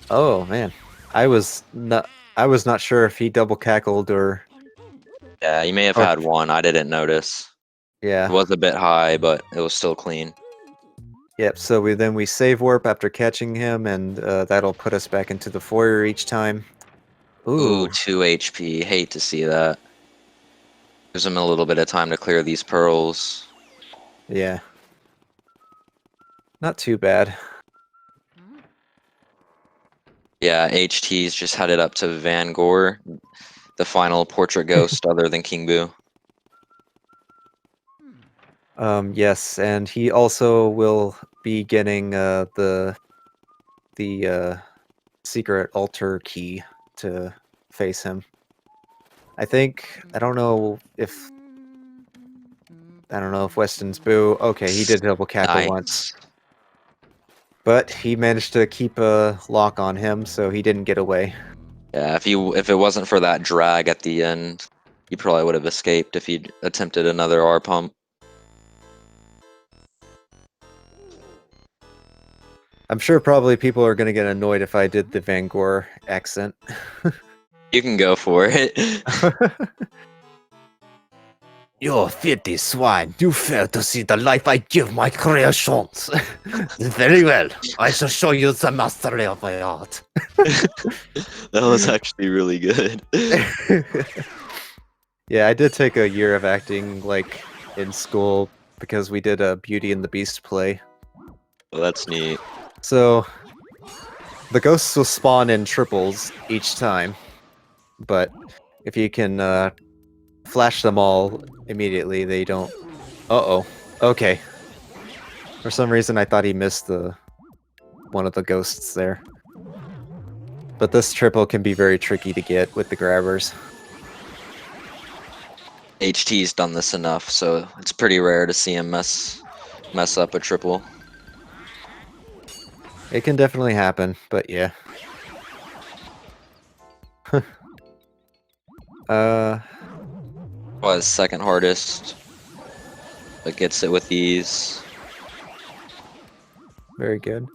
Oh man. I was not sure if he double cackled or Yeah, you may have had one. I didn't notice. yeah. It was a bit high, but it was still clean. Yep, so we save warp after catching him, and that'll put us back into the foyer each time. Ooh, Ooh, 2 HP. Hate to see that. Gives him a little bit of time to clear these pearls. yeah. Not too bad. Yeah, HT's just headed up to Van Gore, the final portrait ghost other than King Boo. Yes, and he also will be getting the secret altar key to face him. I don't know if Weston's boo. Okay, he did double cackle once. Nice. But he managed to keep a lock on him, so he didn't get away. Yeah, if it wasn't for that drag at the end, he probably would have escaped if he'd attempted another R pump. I'm sure probably people are going to get annoyed if I did the Van Gore accent. You can go for it. You filthy swine, you fail to see the life I give my creations. Very well, I shall show you the mastery of my art. That was actually really good. Yeah, I did take a year of acting, like, in school, because we did a Beauty and the Beast play. Well, that's neat. So, the ghosts will spawn in triples each time, but if you can flash them all immediately, they don't... Uh-oh. Okay. For some reason, I thought he missed one of the ghosts there. But this triple can be very tricky to get with the grabbers. HT's done this enough, so it's pretty rare to see him mess up a triple. It can definitely happen, but yeah. Was second hardest, but gets it with ease. Very good.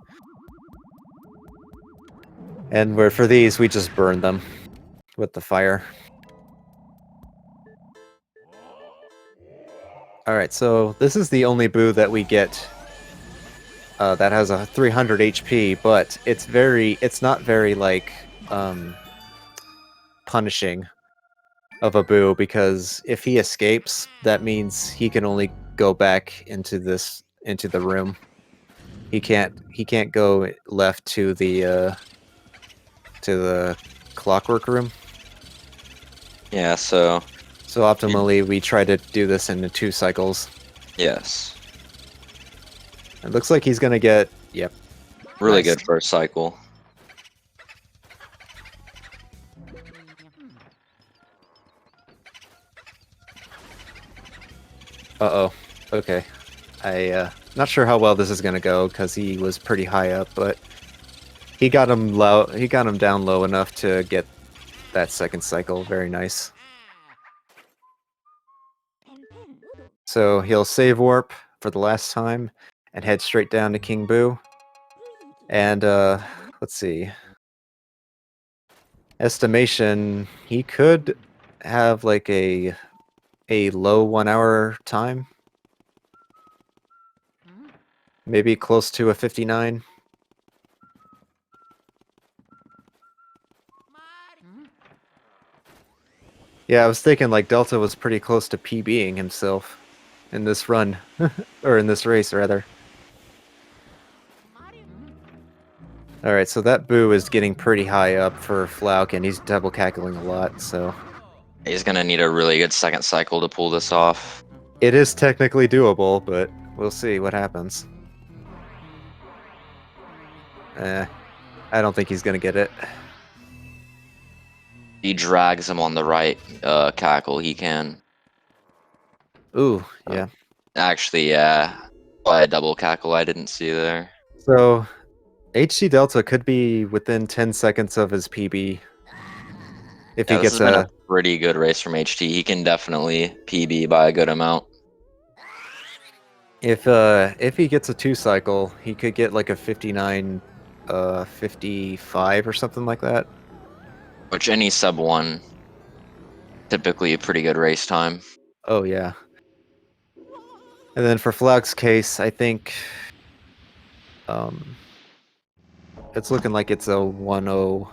And for these, we just burn them with the fire. Alright, so this is the only boo that we get that has a 300 HP, but it's not very, like, punishing of a boo, because if he escapes, that means he can only go back into the room. He can't go left to the clockwork room. Yeah, so optimally we try to do this in 2 cycles. yes. It looks like he's gonna get... Yep. Really Nice. good first cycle. Uh-oh. Okay. Not sure how well this is gonna go, because he was pretty high up, but he got him down low enough to get that second cycle. Very nice. So he'll save warp for the last time and head straight down to King Boo. And let's see. Estimation, he could have like a low 1 hour time. Maybe close to a 59. Yeah, I was thinking like Delta was pretty close to PBing himself in this run. Or in this race, rather. Alright, so that boo is getting pretty high up for Flauke, and he's double cackling a lot, so... He's gonna need a really good second cycle to pull this off. It is technically doable, but we'll see what happens. I don't think he's gonna get it. He drags him on the right cackle, he can. Ooh, yeah. Actually, yeah. By a double cackle I didn't see there. So, HTDelta could be within 10 seconds of his PB. If Yeah, he this gets has been a pretty good race from HT. He can definitely PB by a good amount. If he gets a 2 cycle, he could get like a 59, 55 or something like that. Which any sub 1, typically a pretty good race time. Oh yeah. And then for Flauke's case, I think it's looking like it's a 1-0.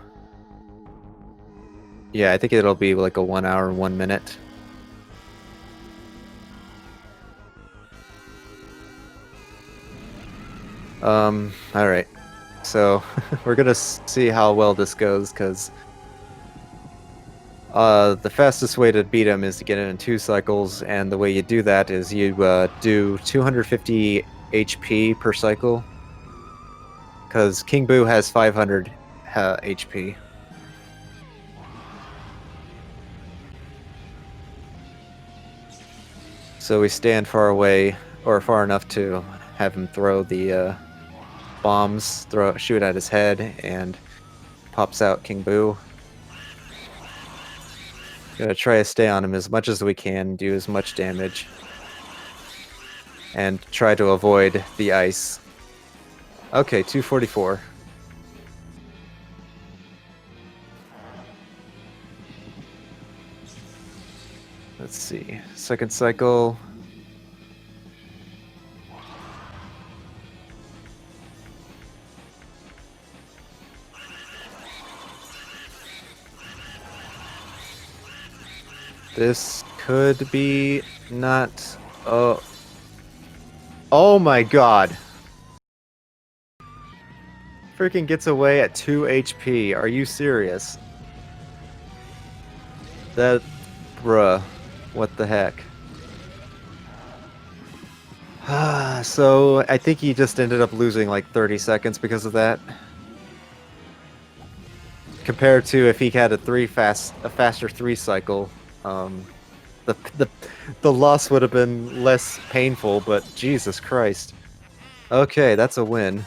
Yeah, I think it'll be like a 1 hour and 1 minute. Alright. So, we're gonna see how well this goes, because the fastest way to beat him is to get it in 2 cycles, and the way you do that is you do 250 HP per cycle, because King Boo has 500 HP. So we stand far away, or far enough to have him throw the bombs, shoot at his head, and pops out King Boo. Gonna try to stay on him as much as we can, do as much damage, and try to avoid the ice. Okay, 244. Let's see. Second cycle. This could be not. Oh my god. Freaking gets away at 2 HP. Are you serious? That. Bruh. What the heck? So, I think he just ended up losing like 30 seconds because of that. Compared to if he had a faster 3 cycle, the loss would have been less painful, but Jesus Christ. Okay, that's a win.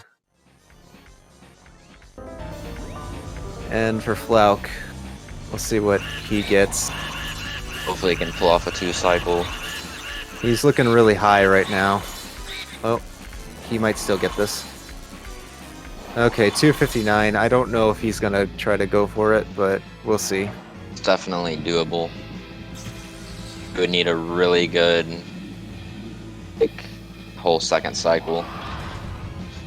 And for Flauke, we'll see what he gets. Hopefully he can pull off a 2 cycle. He's looking really high right now. Oh, he might still get this. Okay, 259. I don't know if he's gonna try to go for it, but we'll see. It's definitely doable. You would need a really good, like, whole second cycle.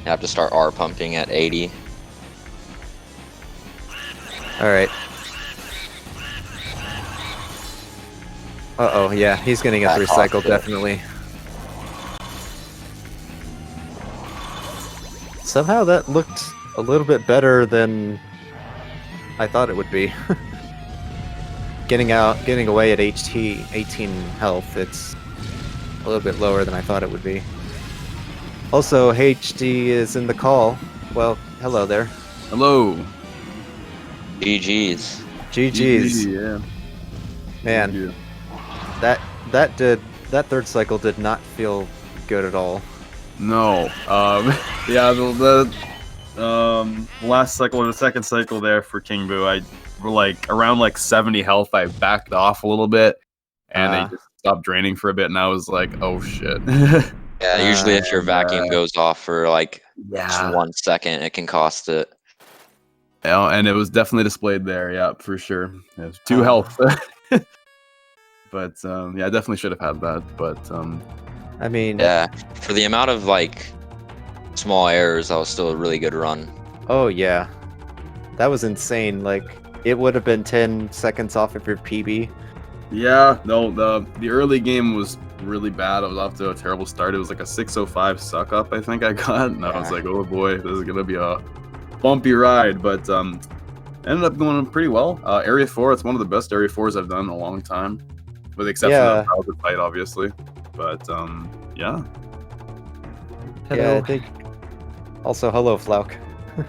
You have to start R pumping at 80. Alright. Uh-oh, yeah, he's getting a 3 cycle, definitely. Somehow that looked a little bit better than I thought it would be. Getting away at 18 health, it's a little bit lower than I thought it would be. Also, HD is in the call. Well, hello there. Hello. GG's. GG's. Yeah. Man, that 3rd cycle did not feel good at all. No. Yeah. The last cycle or the second cycle there for King Boo, I were like around like 70 health. I backed off a little bit, and they just stopped draining for a bit, and I was like, oh shit. Yeah, usually if your vacuum goes off for like just 1 second, it can cost it. Yeah, and it was definitely displayed there. Yeah, for sure. It was 2 health. But yeah, I definitely should have had that. But I mean, yeah, for the amount of like small errors, that was still a really good run. Oh yeah, that was insane. Like it would have been 10 seconds off of your PB. yeah, no, the early game was really bad. I was off to a terrible start. It was like a 6:05 suck up, I think I got, and I was like, oh boy, this is gonna be a bumpy ride. But ended up going pretty well. Area 4, it's one of the best Area 4s I've done in a long time, with the exception of the fight, obviously. But yeah. Hello. Yeah, I think. Also, hello, Flauke.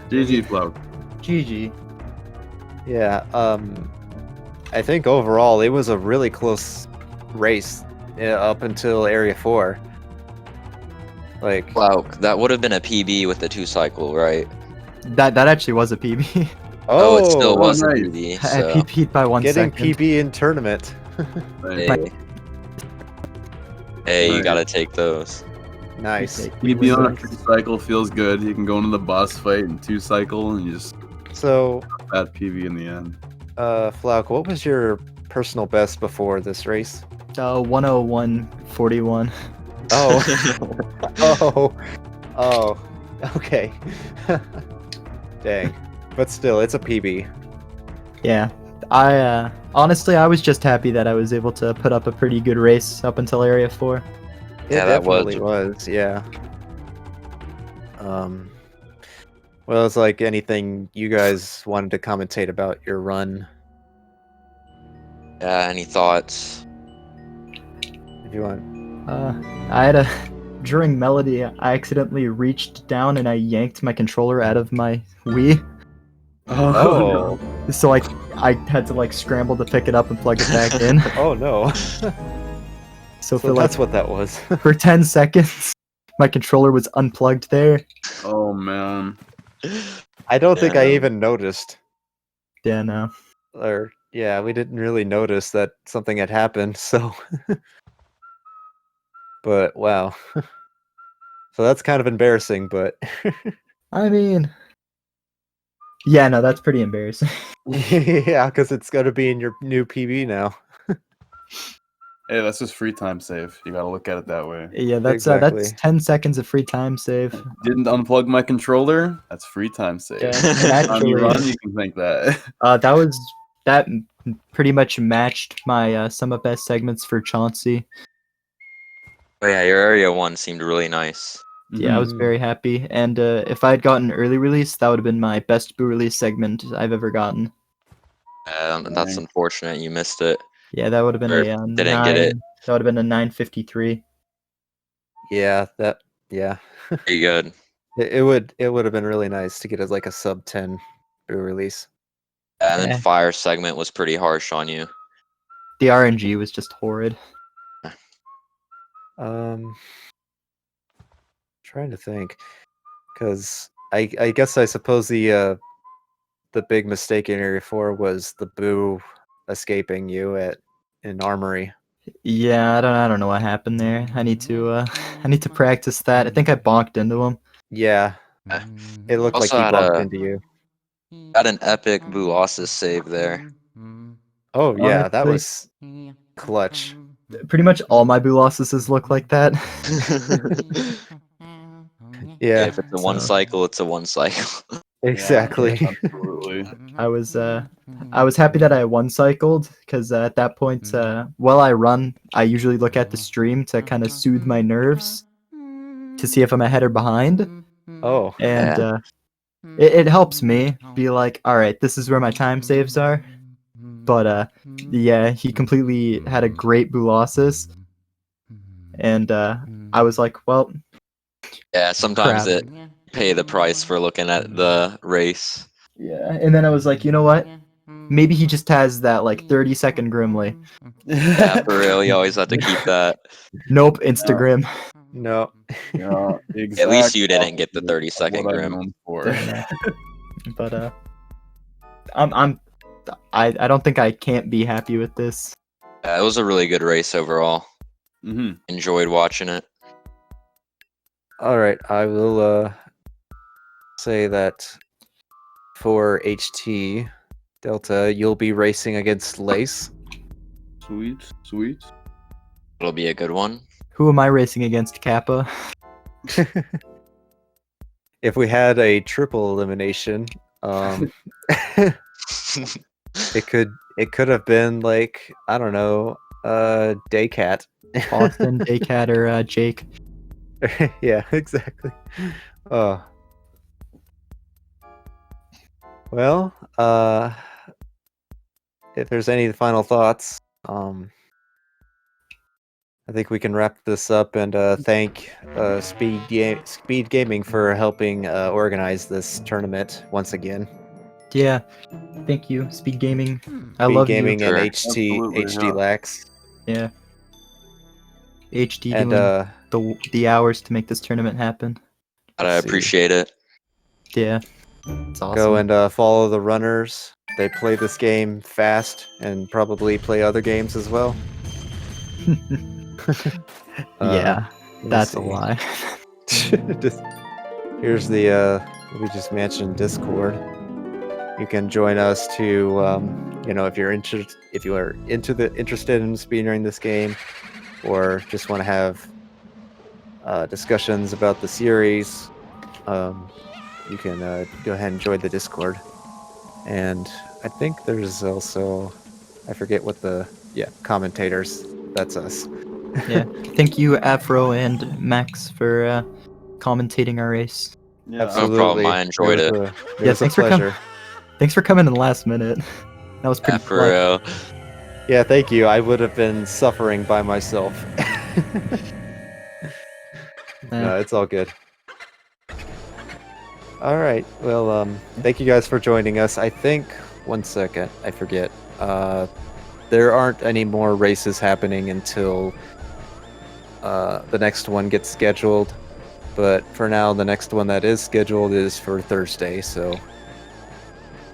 GG, Flauke. GG. Yeah. I think overall it was a really close race up until Area 4. Like, Flauke, that would have been a PB with the 2 cycle, right? That actually was a PB. Oh, it still was nice. a PB. I So. PB'd by 1 getting second. PB in tournament. Hey, you gotta take those. Nice. PB on a 2 cycle feels good. You can go into the boss fight in 2 cycle, and you just So, that PB in the end. Flauke, what was your personal best before this race? 101.41. Oh. Oh. Okay. Dang. But still, it's a PB. Yeah. I honestly, I was just happy that I was able to put up a pretty good race up until Area 4. It Yeah, that definitely was, yeah. Well, it's like anything you guys wanted to commentate about your run. Yeah, any thoughts? If you want. I had during Melody, I accidentally reached down and I yanked my controller out of my Wii. Oh. So I had to like scramble to pick it up and plug it back in. Oh no. So for that's like what that was. for 10 seconds, my controller was unplugged there. Oh man. I don't think I Damn. even noticed. Yeah, no. Or yeah, we didn't really notice that something had happened, so but wow. So that's kind of embarrassing, but I mean, yeah, no, that's pretty embarrassing. yeah, because it's gonna be in your new PB now. Hey, that's just free time save. You gotta look at it that way. Yeah, that's Exactly. that's 10 seconds of free time save. Didn't unplug my controller. That's free time save. Yeah, Time you actually, run, you can think that. that pretty much matched my sum of best segments for Chauncey. Oh yeah, your area 1 seemed really nice. Yeah, I was very happy. And if I had gotten early release, that would have been my best boo release segment I've ever gotten. That's unfortunate you missed it. Yeah, that would have been Or a didn't get it. That would have been a 953. Yeah, Pretty good. it would have been really nice to get like a sub 10 release. And Yeah. then fire segment was pretty harsh on you. The RNG was just horrid. Trying to think, because I guess I suppose the big mistake in Area 4 was the boo escaping you in Armory. Yeah, I don't know what happened there. I need to practice that. I think I bonked into him. Yeah, it looked like Also he bumped into you. had an epic Bulosis save there. Oh yeah, that Honestly, was clutch. pretty much all my boo losses look like that. Yeah, If it's a one cycle, it's a one cycle. exactly. Yeah, absolutely. I was happy that I one cycled because at that point, while I run, I usually look at the stream to kind of soothe my nerves to see if I'm ahead or behind, Oh, and Yeah. it helps me be like, all right, this is where my time saves are. But yeah, he completely had a great Bulosis, and I was like, well, Yeah, sometimes crap. it pay the price for looking at the race. Yeah, and then I was like, you know what? Maybe he just has that like 30-second Grimly. Yeah, for real, you always have to keep that. Nope, Instagram. no. Yeah, At least you exact didn't get the opposite of 30-second what I'm Grim. known for. Fair enough. But I don't think I can't be happy with this. It was a really good race overall. Enjoyed watching it. All right, I will say that for HTDelta, you'll be racing against Lace. Sweet, sweet. It'll be a good one. Who am I racing against, Kappa? If we had a triple elimination, it could have been like, I don't know, Daycat. Austin, Daycat, or Jake. Yeah, exactly. Oh. Well, if there's any final thoughts, I think we can wrap this up and thank SpeedGaming for helping organize this tournament once again. Yeah, thank you, Speed Gaming. I love you. SpeedGaming and Sure. HTDelax. Yeah. HD And doing the hours to make this tournament happen. I Let's see. appreciate it. Yeah, it's awesome. Go and follow the runners. They play this game fast and probably play other games as well. Yeah, Let that's a me see. lie. Here's the we just mentioned Discord. You can join us to if you're interested interested in speedrunning this game, or just want to have discussions about the series. You can go ahead and join the Discord. And I think there's also, I forget what commentators. That's us. Yeah, thank you, Afro and Max, for commentating our race. Yeah, Absolutely. No problem, I enjoyed it. Yeah, thanks for coming. Thanks for coming in the last minute. That was pretty For real. Yeah, thank you. I would have been suffering by myself. No, it's all good. All right. Well, thank you guys for joining us. I think, one second, I forget. There aren't any more races happening until the next one gets scheduled. But for now, the next one that is scheduled is for Thursday, so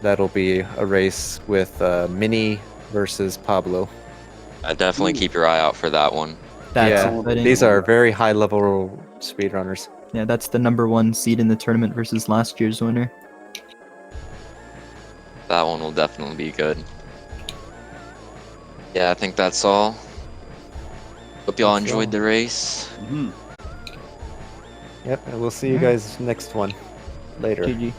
that'll be a race with Minnie versus Pablo. Definitely keep your eye out for that one. That's Yeah, exciting. these are very high-level speedrunners. Yeah, that's the #1 seed in the tournament versus last year's winner. That one will definitely be good. Yeah, I think that's all. Hope y'all That's enjoyed all. the race. Yep, and we'll see you guys next one later. GG.